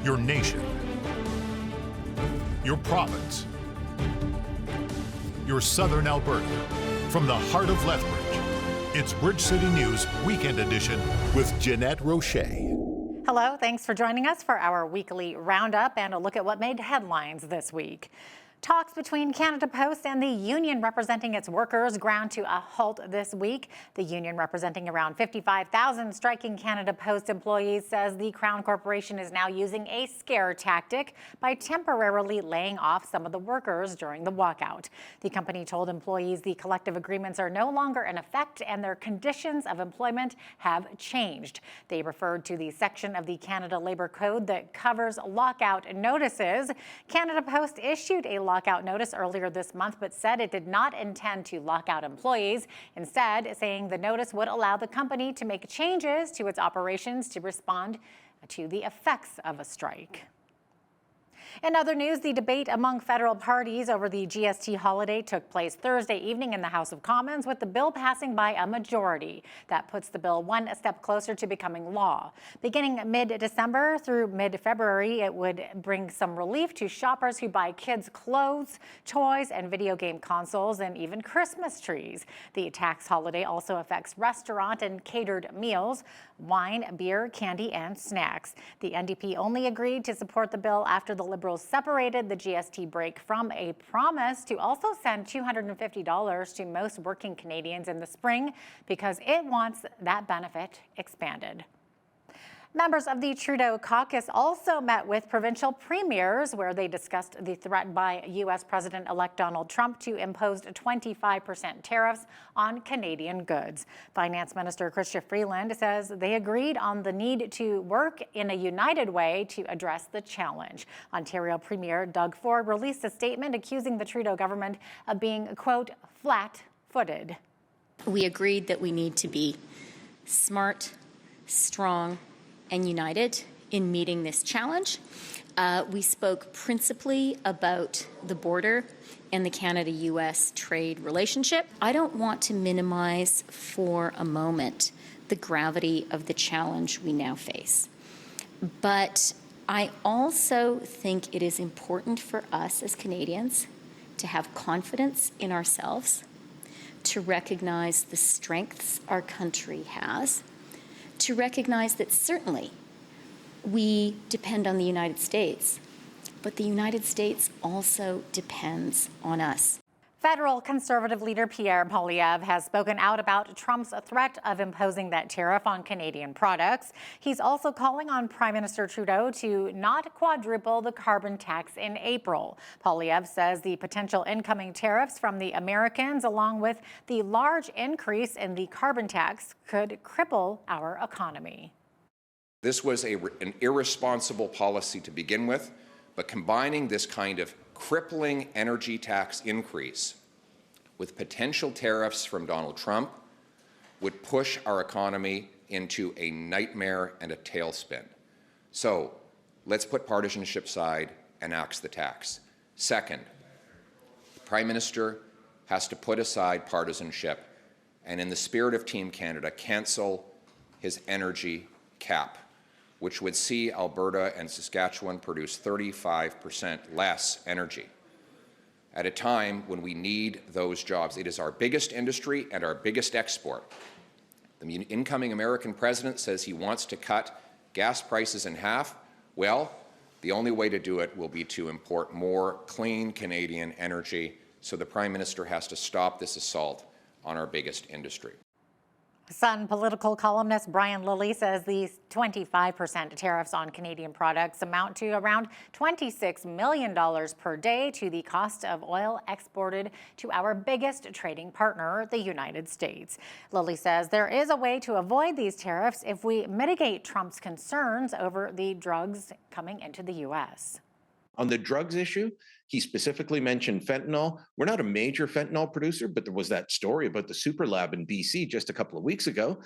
your nation, your province, your southern Alberta. From the heart of Lethbridge, it's Bridge City News Weekend Edition with Jeanette Roche. Hello, thanks for joining us for our weekly roundup and a look at what made headlines this week. Talks between Canada Post and the union representing its workers ground to a halt this week. The union, representing around 55,000 striking Canada Post employees, says the Crown Corporation is now using a scare tactic by temporarily laying off some of the workers during the walkout. The company told employees the collective agreements are no longer in effect and their conditions of employment have changed. They referred to the section of the Canada Labour Code that covers lockout notices. Canada Post issued a lockout notice earlier this month, but said it did not intend to lock out employees, instead saying the notice would allow the company to make changes to its operations to respond to the effects of a strike. In other news, the debate among federal parties over the GST holiday took place Thursday evening in the House of Commons, with the bill passing by a majority. That puts the bill one step closer to becoming law. Beginning mid-December through mid-February, it would bring some relief to shoppers who buy kids' clothes, toys, and video game consoles, and even Christmas trees. The tax holiday also affects restaurant and catered meals, wine, beer, candy, and snacks. The NDP only agreed to support the bill after the Liberals separated the GST break from a promise to also send $250 to most working Canadians in the spring because it wants that benefit expanded. Members of the Trudeau caucus also met with provincial premiers, where they discussed the threat by U.S. President-elect Donald Trump to impose 25% tariffs on Canadian goods. Finance Minister Chrystia Freeland says they agreed on the need to work in a united way to address the challenge. Ontario Premier Doug Ford released a statement accusing the Trudeau government of being, quote, flat-footed. We agreed that we need to be smart, strong, and united in meeting this challenge. We spoke principally about the border and the Canada-U.S. trade relationship. I don't want to minimize for a moment the gravity of the challenge we now face. But I also think it is important for us as Canadians to have confidence in ourselves, to recognize the strengths our country has, to recognize that certainly we depend on the United States, but the United States also depends on us. Federal Conservative leader Pierre Poilievre has spoken out about Trump's threat of imposing that tariff on Canadian products. He's also calling on Prime Minister Trudeau to not quadruple the carbon tax in April. Poilievre says the potential incoming tariffs from the Americans, along with the large increase in the carbon tax, could cripple our economy. This was an irresponsible policy to begin with, but combining this kind of crippling energy tax increase with potential tariffs from Donald Trump would push our economy into a nightmare and a tailspin. So let's put partisanship aside and axe the tax. Second, the Prime Minister has to put aside partisanship and, in the spirit of Team Canada, cancel his energy cap, which would see Alberta and Saskatchewan produce 35% less energy at a time when we need those jobs. It is our biggest industry and our biggest export. The incoming American president says he wants to cut gas prices in half. Well, the only way to do it will be to import more clean Canadian energy, so the Prime Minister has to stop this assault on our biggest industry. Sun political columnist Brian Lilley says these 25% tariffs on Canadian products amount to around $26 million per day to the cost of oil exported to our biggest trading partner, the United States. Lilley says there is a way to avoid these tariffs if we mitigate Trump's concerns over the drugs coming into the U.S. On the drugs issue, he specifically mentioned fentanyl. We're not a major fentanyl producer, but there was that story about the super lab in BC just a couple of weeks ago.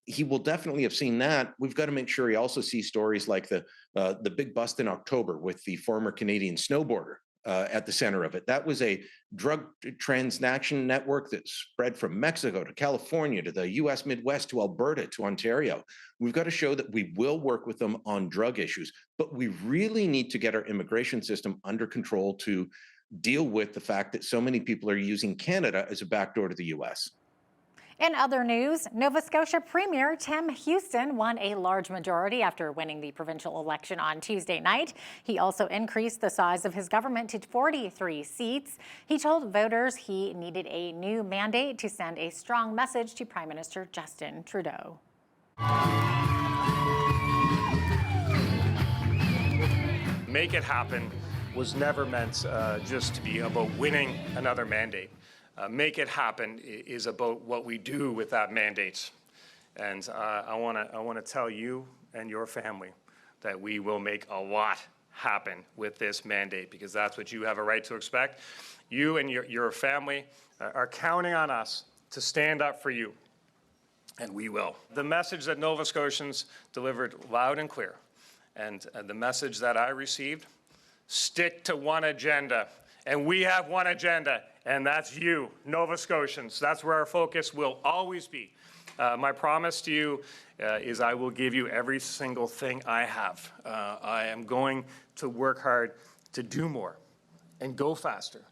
He will definitely have seen that. We've got to make sure he also sees stories like the big bust in October with the former Canadian snowboarder at the center of it. That was a drug transaction network that spread from Mexico to California to the US Midwest to Alberta to Ontario. We've got to show that we will work with them on drug issues, but we really need to get our immigration system under control to deal with the fact that so many people are using Canada as a backdoor to the US. In other news, Nova Scotia Premier Tim Houston won a large majority after winning the provincial election on Tuesday night. He also increased the size of his government to 43 seats. He told voters he needed a new mandate to send a strong message to Prime Minister Justin Trudeau. Make it happen was never meant just to be about winning another mandate. Make it happen is about what we do with that mandate. And I want to tell you and your family that we will make a lot happen with this mandate, because that's what you have a right to expect. You and your family are counting on us to stand up for you, and we will. The message that Nova Scotians delivered loud and clear, and the message that I received: stick to one agenda. And we have one agenda, and that's you, Nova Scotians. That's where our focus will always be. My promise to you is I will give you every single thing I have. I am going to work hard to do more and go faster.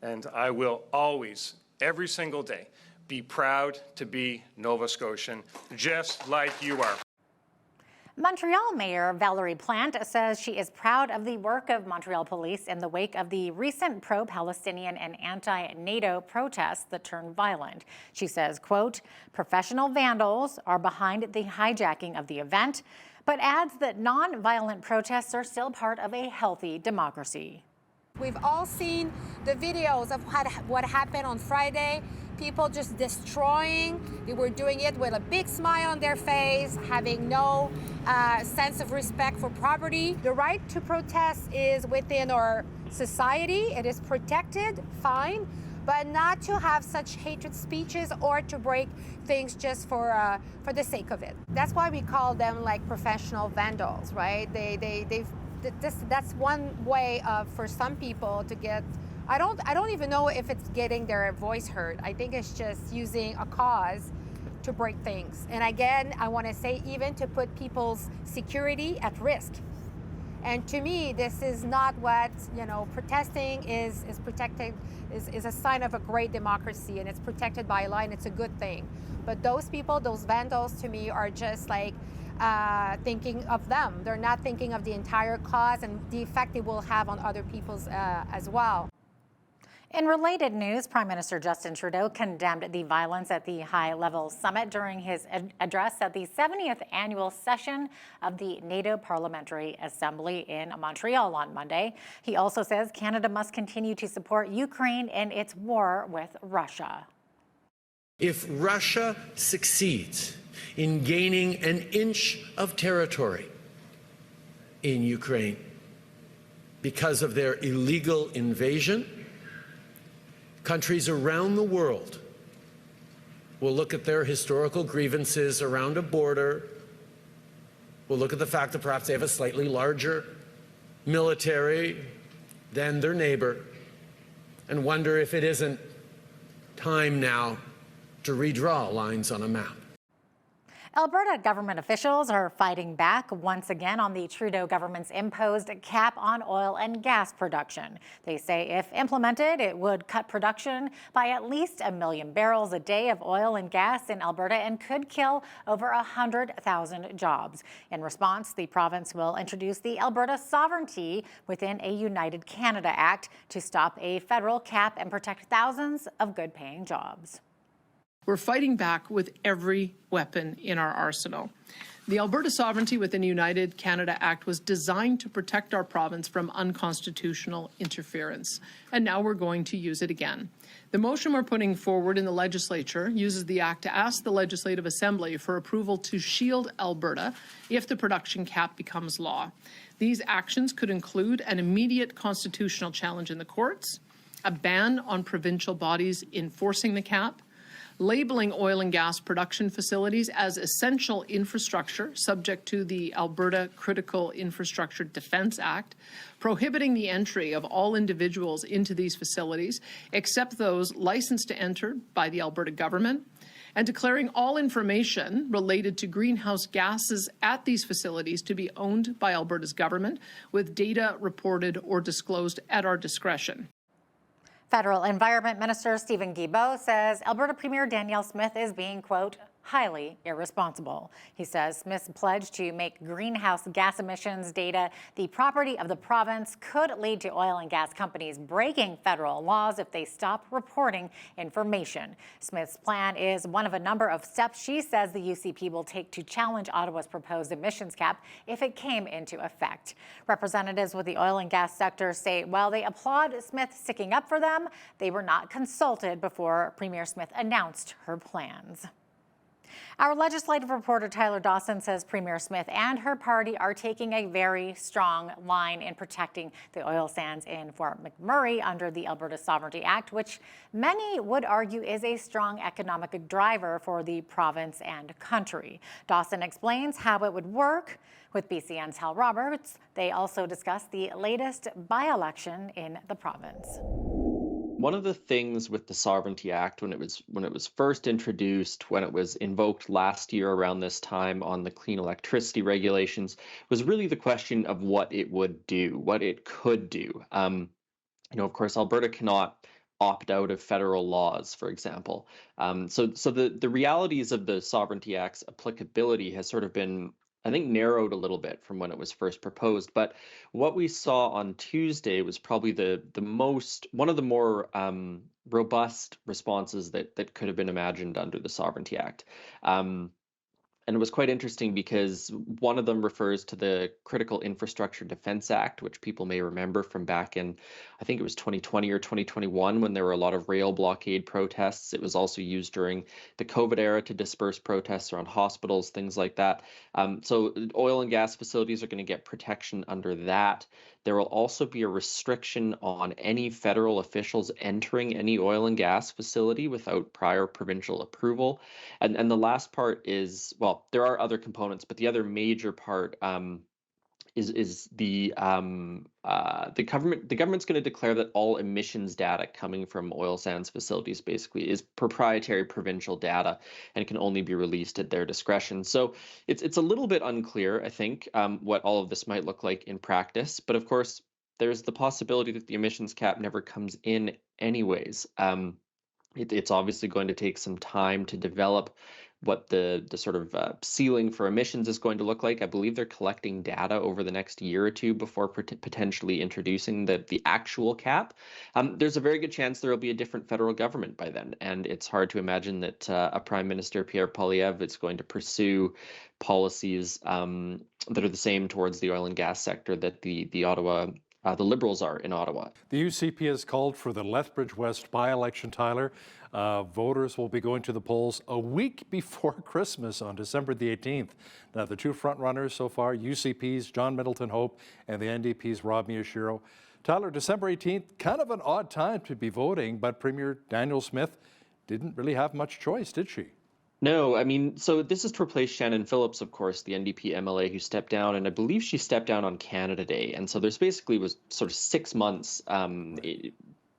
And I will always, every single day, be proud to be Nova Scotian, just like you are. Montreal Mayor Valerie Plante says she is proud of the work of Montreal police in the wake of the recent pro-Palestinian and anti-NATO protests that turned violent. She says, quote, professional vandals are behind the hijacking of the event, but adds that non-violent protests are still part of a healthy democracy. We've all seen the videos of what happened on Friday. People just destroying. They were doing it with a big smile on their face, having no sense of respect for property. The right to protest is within our society. It is protected, fine, but not to have such hatred speeches or to break things just for the sake of it. That's why we call them like professional vandals, right? That's one way of, for some people to get, I don't even know if it's getting their voice heard. I think it's just using a cause to break things. And again, I want to say, even to put people's security at risk. And to me, this is not what, protesting is protected, is a sign of a great democracy, and it's protected by law, and it's a good thing. But those people, those vandals, to me, are just like thinking of them. They're not thinking of the entire cause and the effect it will have on other people's as well. In related news, Prime Minister Justin Trudeau condemned the violence at the high-level summit during his address at the 70th annual session of the NATO Parliamentary Assembly in Montreal on Monday. He also says Canada must continue to support Ukraine in its war with Russia. If Russia succeeds in gaining an inch of territory in Ukraine because of their illegal invasion, countries around the world will look at their historical grievances around a border, will look at the fact that perhaps they have a slightly larger military than their neighbor, and wonder if it isn't time now to redraw lines on a map. Alberta government officials are fighting back once again on the Trudeau government's imposed cap on oil and gas production. They say if implemented, it would cut production by at least 1 million barrels a day of oil and gas in Alberta and could kill over 100,000 jobs. In response, the province will introduce the Alberta Sovereignty within a United Canada Act to stop a federal cap and protect thousands of good-paying jobs. We're fighting back with every weapon in our arsenal. The Alberta Sovereignty within the United Canada Act was designed to protect our province from unconstitutional interference, and now we're going to use it again. The motion we're putting forward in the legislature uses the Act to ask the Legislative Assembly for approval to shield Alberta if the production cap becomes law. These actions could include an immediate constitutional challenge in the courts, a ban on provincial bodies enforcing the cap, labeling oil and gas production facilities as essential infrastructure subject to the Alberta Critical Infrastructure Defence Act, prohibiting the entry of all individuals into these facilities except those licensed to enter by the Alberta government, and declaring all information related to greenhouse gases at these facilities to be owned by Alberta's government, with data reported or disclosed at our discretion. Federal Environment Minister Stephen Guilbeault says Alberta Premier Danielle Smith is being, quote, highly irresponsible. He says Smith's pledge to make greenhouse gas emissions data the property of the province could lead to oil and gas companies breaking federal laws if they stop reporting information. Smith's plan is one of a number of steps she says the UCP will take to challenge Ottawa's proposed emissions cap if it came into effect. Representatives with the oil and gas sector say while they applaud Smith sticking up for them, they were not consulted before Premier Smith announced her plans. Our legislative reporter Tyler Dawson says Premier Smith and her party are taking a very strong line in protecting the oil sands in Fort McMurray under the Alberta Sovereignty Act, which many would argue is a strong economic driver for the province and country. Dawson explains how it would work. With BCN's Hal Roberts, they also discuss the latest by-election in the province. One of the things with the Sovereignty Act when it was first introduced, when it was invoked last year around this time on the clean electricity regulations, was really the question of what it would do, what it could do. Of course, Alberta cannot opt out of federal laws, for example. So the realities of the Sovereignty Act's applicability has sort of been, I think, narrowed a little bit from when it was first proposed. But what we saw on Tuesday was probably one of the more robust responses that could have been imagined under the Sovereignty Act. And it was quite interesting because one of them refers to the Critical Infrastructure Defence Act, which people may remember from back in, I think it was 2020 or 2021, when there were a lot of rail blockade protests. It was also used during the COVID era to disperse protests around hospitals, things like that. So oil and gas facilities are going to get protection under that. There will also be a restriction on any federal officials entering any oil and gas facility without prior provincial approval. And the last part is, well, there are other components, but the other major part is the government's going to declare that all emissions data coming from oil sands facilities basically is proprietary provincial data and can only be released at their discretion. So it's a little bit unclear, I think, what all of this might look like in practice. But of course, there's the possibility that the emissions cap never comes in anyways. It's obviously going to take some time to develop what the sort of ceiling for emissions is going to look like. I believe they're collecting data over the next year or two before potentially introducing the actual cap. There's a very good chance there will be a different federal government by then, and it's hard to imagine that a Prime Minister, Pierre Poilievre, is going to pursue policies that are the same towards the oil and gas sector that the Liberals are in Ottawa. The UCP has called for the Lethbridge West by-election, Tyler. Voters will be going to the polls a week before Christmas on December the 18th. Now, the two front-runners so far, UCP's John Middleton Hope and the NDP's Rob Miyashiro. Tyler, December 18th, kind of an odd time to be voting, but Premier Danielle Smith didn't really have much choice, did she? No, I mean, so this is to replace Shannon Phillips, of course, the NDP MLA who stepped down, and I believe she stepped down on Canada Day. And so there's basically was sort of 6 months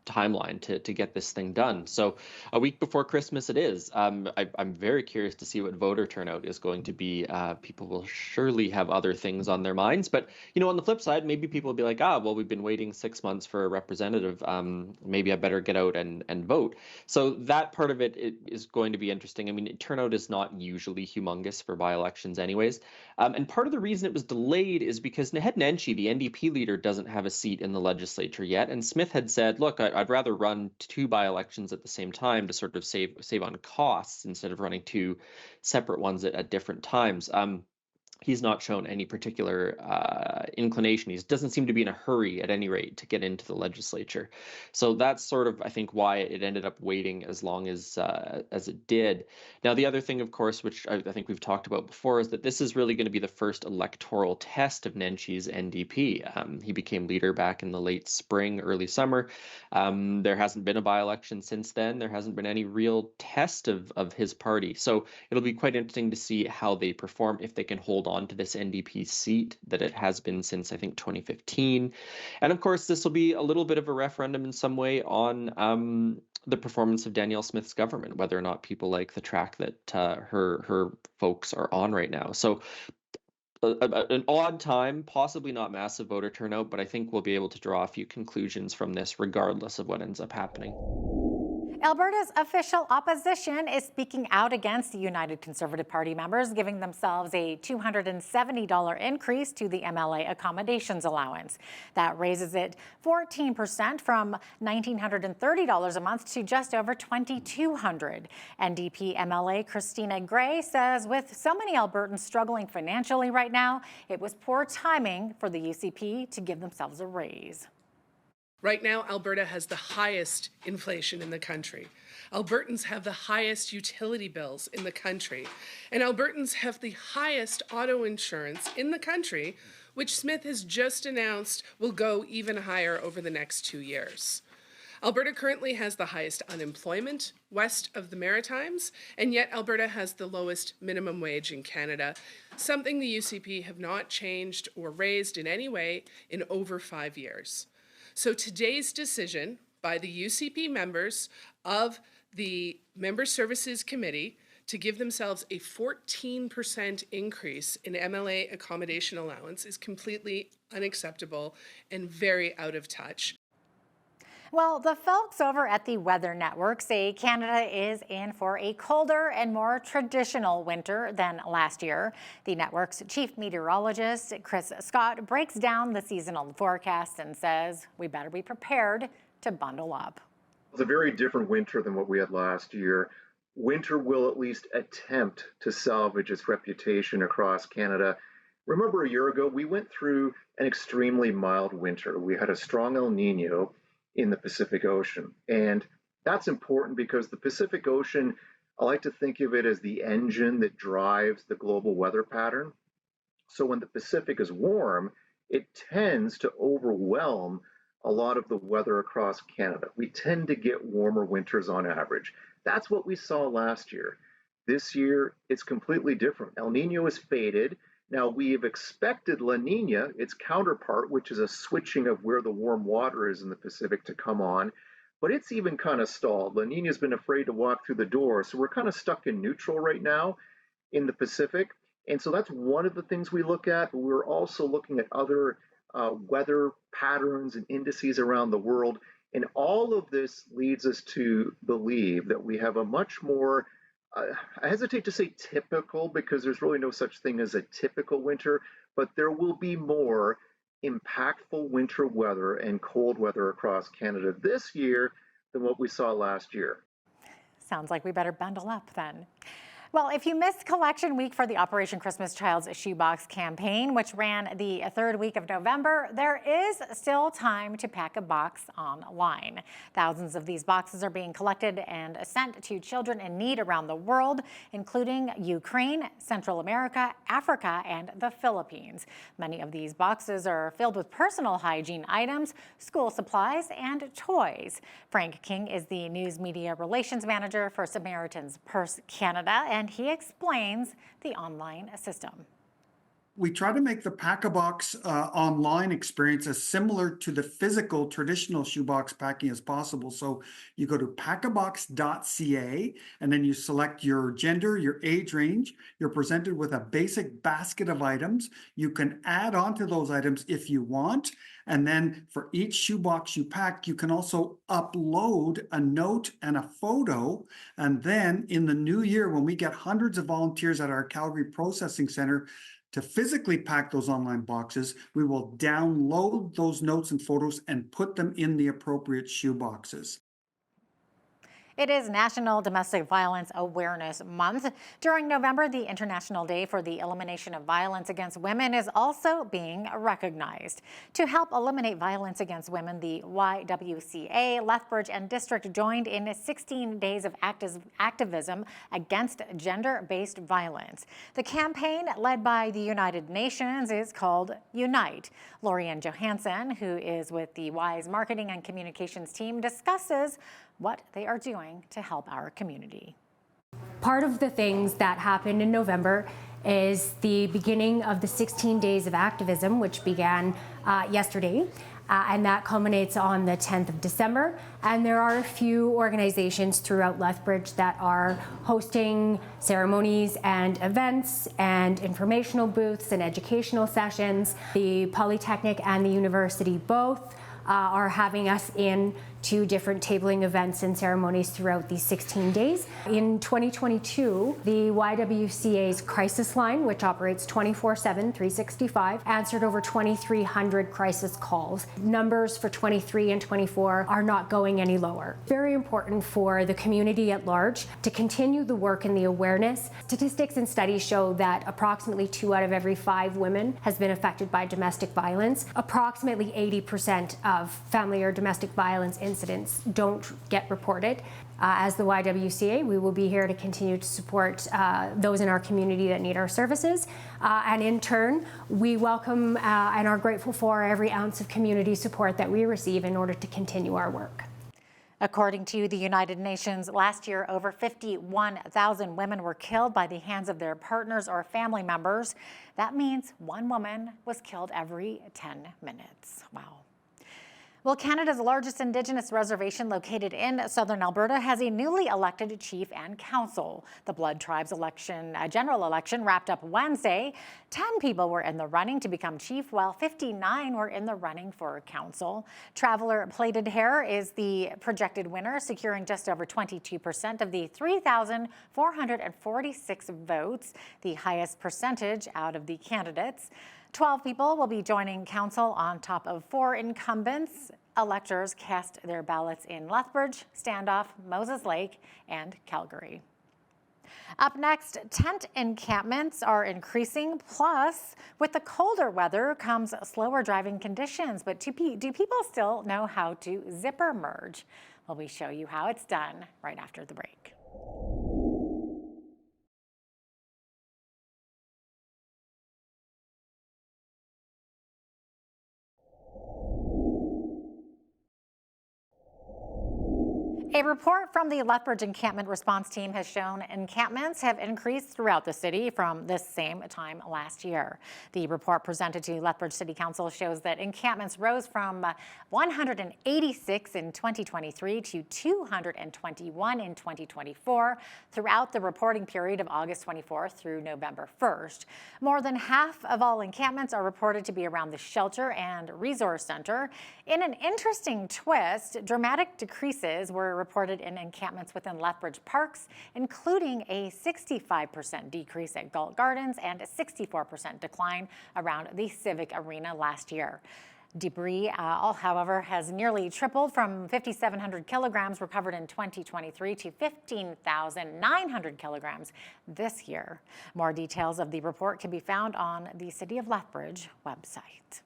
timeline to get this thing done. So a week before Christmas it is. I'm very curious to see what voter turnout is going to be. People will surely have other things on their minds. But, on the flip side, maybe people will be like, well, we've been waiting 6 months for a representative. Maybe I better get out and vote. So that part of it is going to be interesting. I mean, turnout is not usually humongous for by-elections anyways. And part of the reason it was delayed is because Naheed Nenshi, the NDP leader, doesn't have a seat in the legislature yet. And Smith had said, look, I'd rather run 2 by-elections at the same time to sort of save on costs instead of running 2 separate ones at different times. he's not shown any particular inclination. He doesn't seem to be in a hurry, at any rate, to get into the legislature. So that's sort of, I think, why it ended up waiting as long as it did. Now, the other thing, of course, which I think we've talked about before, is that this is really going to be the first electoral test of Nenshi's NDP. He became leader back in the late spring, early summer. There hasn't been a by-election since then. There hasn't been any real test of his party. So it'll be quite interesting to see how they perform, if they can hold on to this NDP seat that it has been since, I think, 2015. And of course, this will be a little bit of a referendum in some way on the performance of Danielle Smith's government, whether or not people like the track that her folks are on right now. So an odd time, possibly not massive voter turnout, but I think we'll be able to draw a few conclusions from this regardless of what ends up happening. Alberta's official opposition is speaking out against the United Conservative Party members giving themselves a $270 increase to the MLA accommodations allowance. That raises it 14% from $1,930 a month to just over $2,200. NDP MLA Christina Gray says with so many Albertans struggling financially right now, it was poor timing for the UCP to give themselves a raise. Right now, Alberta has the highest inflation in the country. Albertans have the highest utility bills in the country. And Albertans have the highest auto insurance in the country, which Smith has just announced will go even higher over the next 2 years. Alberta currently has the highest unemployment west of the Maritimes, and yet Alberta has the lowest minimum wage in Canada, something the UCP have not changed or raised in any way in over 5 years. So today's decision by the UCP members of the Member Services Committee to give themselves a 14% increase in MLA accommodation allowance is completely unacceptable and very out of touch. Well, the folks over at the Weather Network say Canada is in for a colder and more traditional winter than last year. The network's chief meteorologist, Chris Scott, breaks down the seasonal forecast and says we better be prepared to bundle up. It's a very different winter than what we had last year. Winter will at least attempt to salvage its reputation across Canada. Remember, a year ago, we went through an extremely mild winter. We had a strong El Nino in the Pacific Ocean. And that's important because the Pacific Ocean, I like to think of it as the engine that drives the global weather pattern. So when the Pacific is warm, it tends to overwhelm a lot of the weather across Canada. We tend to get warmer winters on average. That's what we saw last year. This year, it's completely different. El Nino is faded. Now, we have expected La Nina, its counterpart, which is a switching of where the warm water is in the Pacific, to come on, but it's even kind of stalled. La Nina's been afraid to walk through the door, so we're kind of stuck in neutral right now in the Pacific. And so that's one of the things we look at. But we're also looking at other weather patterns and indices around the world. And all of this leads us to believe that we have a much more I hesitate to say typical because there's really no such thing as a typical winter, but there will be more impactful winter weather and cold weather across Canada this year than what we saw last year. Sounds like we better bundle up then. Well, if you missed Collection Week for the Operation Christmas Child's Shoebox campaign, which ran the third week of November, there is still time to pack a box online. Thousands of these boxes are being collected and sent to children in need around the world, including Ukraine, Central America, Africa, and the Philippines. Many of these boxes are filled with personal hygiene items, school supplies, and toys. Frank King is the News Media Relations Manager for Samaritan's Purse Canada, and he explains the online system. We try to make the Pack-a-Box online experience as similar to the physical traditional shoebox packing as possible. So you go to packabox.ca and then you select your gender, your age range. You're presented with a basic basket of items. You can add on to those items if you want. And then for each shoebox you pack, you can also upload a note and a photo. And then in the new year, when we get hundreds of volunteers at our Calgary Processing Center to physically pack those online boxes, we will download those notes and photos and put them in the appropriate shoe boxes. It is National Domestic Violence Awareness Month. During November, the International Day for the Elimination of Violence Against Women is also being recognized. To help eliminate violence against women, the YWCA, Lethbridge, and District joined in 16 days of activism against gender-based violence. The campaign, led by the United Nations, is called Unite. Lorianne Johansson, who is with the Y's marketing and communications team, discusses what they are doing to help our community. Part of the things that happened in November is the beginning of the 16 days of activism, which began yesterday, and that culminates on the 10th of December. And there are a few organizations throughout Lethbridge that are hosting ceremonies and events and informational booths and educational sessions. The Polytechnic and the university both are having us in to different tabling events and ceremonies throughout these 16 days. In 2022, the YWCA's crisis line, which operates 24/7, 365, answered over 2,300 crisis calls. Numbers for 23 and 24 are not going any lower. Very important for the community at large to continue the work and the awareness. Statistics and studies show that approximately 2 out of every 5 women has been affected by domestic violence. Approximately 80% of family or domestic violence incidents don't get reported. As the YWCA, we will be here to continue to support those in our community that need our services. And in turn, we welcome and are grateful for every ounce of community support that we receive in order to continue our work. According to the United Nations, last year, over 51,000 women were killed by the hands of their partners or family members. That means 1 woman was killed every 10 minutes. Wow. Well, Canada's largest Indigenous reservation located in southern Alberta has a newly elected chief and council. The Blood Tribes general election wrapped up Wednesday. 10 people were in the running to become chief, while 59 were in the running for council. Traveler Plaited Hair is the projected winner, securing just over 22% of the 3,446 votes, the highest percentage out of the candidates. 12 people will be joining council on top of 4 incumbents. Electors cast their ballots in Lethbridge, Standoff, Moses Lake, and Calgary. Up next, tent encampments are increasing. Plus, with the colder weather comes slower driving conditions. But do people still know how to zipper merge? Well, we show you how it's done right after the break. A report from the Lethbridge Encampment Response Team has shown encampments have increased throughout the city from this same time last year. The report presented to Lethbridge City Council shows that encampments rose from 186 in 2023 to 221 in 2024 throughout the reporting period of August 24th through November 1st. More than half of all encampments are reported to be around the shelter and resource center. In an interesting twist, dramatic decreases were reported in encampments within Lethbridge parks, including a 65% decrease at Galt Gardens and a 64% decline around the Civic Arena last year. Debris, however, has nearly tripled from 5,700 kilograms recovered in 2023 to 15,900 kilograms this year. More details of the report can be found on the City of Lethbridge website.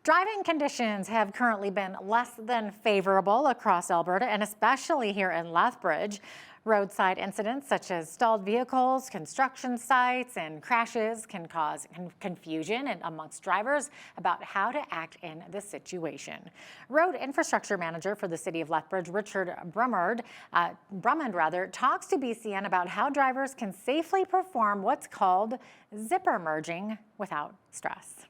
Driving conditions have currently been less than favorable across Alberta, and especially here in Lethbridge. Roadside incidents such as stalled vehicles, construction sites, and crashes can cause confusion amongst drivers about how to act in the situation. Road Infrastructure Manager for the City of Lethbridge, Richard Brummond, talks to BCN about how drivers can safely perform what's called zipper merging without stress.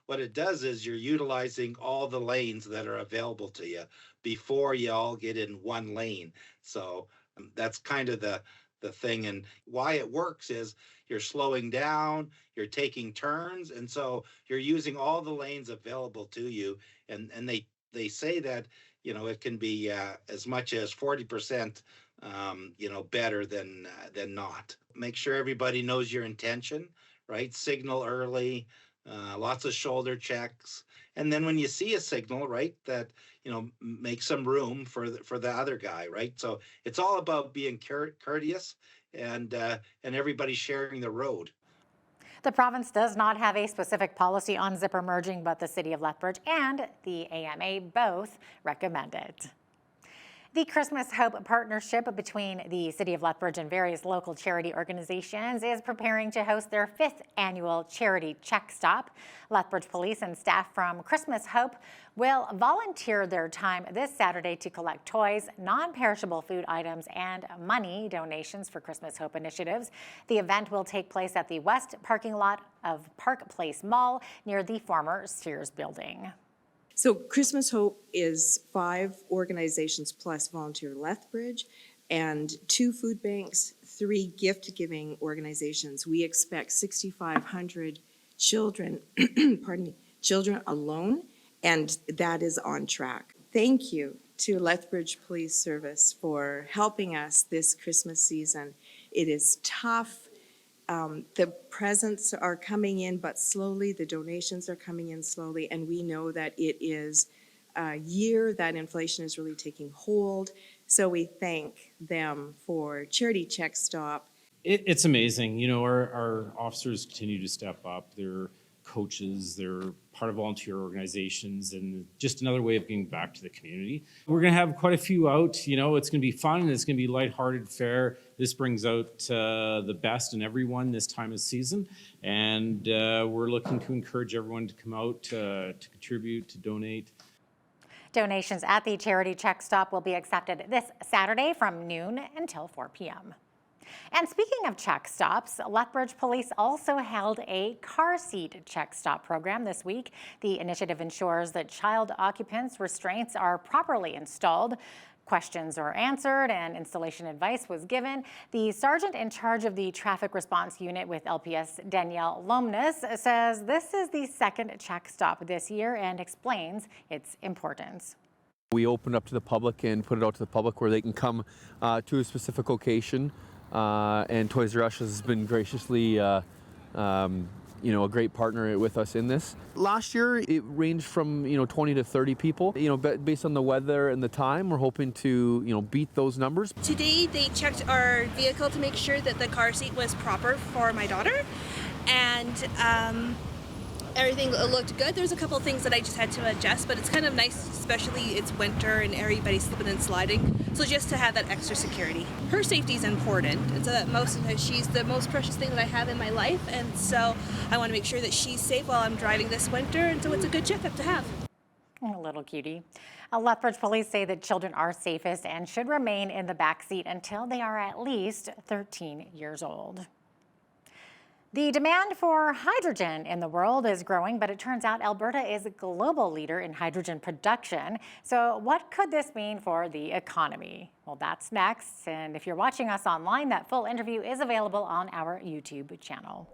What it does is you're utilizing all the lanes that are available to you before you all get in one lane. So that's kind of the thing. And why it works is you're slowing down, you're taking turns, and so you're using all the lanes available to you. And they say that, you know, it can be as much as 40%, better than not. Make sure everybody knows your intention, right? Signal early. lots of shoulder checks. And then when you see a signal, right, that, make some room for the other guy, right? So it's all about being courteous and everybody sharing the road. The province does not have a specific policy on zipper merging, but the City of Lethbridge and the AMA both recommend it. The Christmas Hope partnership between the City of Lethbridge and various local charity organizations is preparing to host their 5th annual charity check stop. Lethbridge police and staff from Christmas Hope will volunteer their time this Saturday to collect toys, non-perishable food items, and money donations for Christmas Hope initiatives. The event will take place at the west parking lot of Park Place Mall near the former Sears building. So Christmas Hope is 5 organizations plus Volunteer Lethbridge and 2 food banks, 3 gift-giving organizations. We expect 6,500 children, children alone, and that is on track. Thank you to Lethbridge Police Service for helping us this Christmas season. It is tough. The presents are coming in, but slowly. The donations are coming in slowly, and we know that it is a year that inflation is really taking hold. So we thank them for Charity Check Stop. It's amazing. Our officers continue to step up. They're coaches, they're part of volunteer organizations, and just another way of giving back to the community. We're going to have quite a few out. It's going to be fun, and it's going to be lighthearted fare. This brings out the best in everyone this time of season, and we're looking to encourage everyone to come out to contribute, to donate. Donations at the Charity Check Stop will be accepted this Saturday from noon until 4 p.m. And speaking of check stops, Lethbridge Police also held a car seat check stop program this week. The initiative ensures that child occupants' restraints are properly installed. Questions are answered and installation advice was given. The sergeant in charge of the traffic response unit with LPS, Danielle Lomness, says this is the 2nd check stop this year and explains its importance. We opened up to the public and put it out to the public where they can come to a specific location. And Toys R Us has been graciously, a great partner with us in this. Last year, it ranged from 20 to 30 people. Based on the weather and the time, we're hoping to beat those numbers. Today, they checked our vehicle to make sure that the car seat was proper for my daughter, and everything looked good. There's a couple of things that I just had to adjust, but it's kind of nice, especially it's winter and everybody's slipping and sliding. So just to have that extra security. Her safety is important, and so that she's the most precious thing that I have in my life, and so I want to make sure that she's safe while I'm driving this winter, and so it's a good checkup to have. A little cutie. Lethbridge police say that children are safest and should remain in the back seat until they are at least 13 years old. The demand for hydrogen in the world is growing, but it turns out Alberta is a global leader in hydrogen production. So what could this mean for the economy? Well, that's next. And if you're watching us online, that full interview is available on our YouTube channel.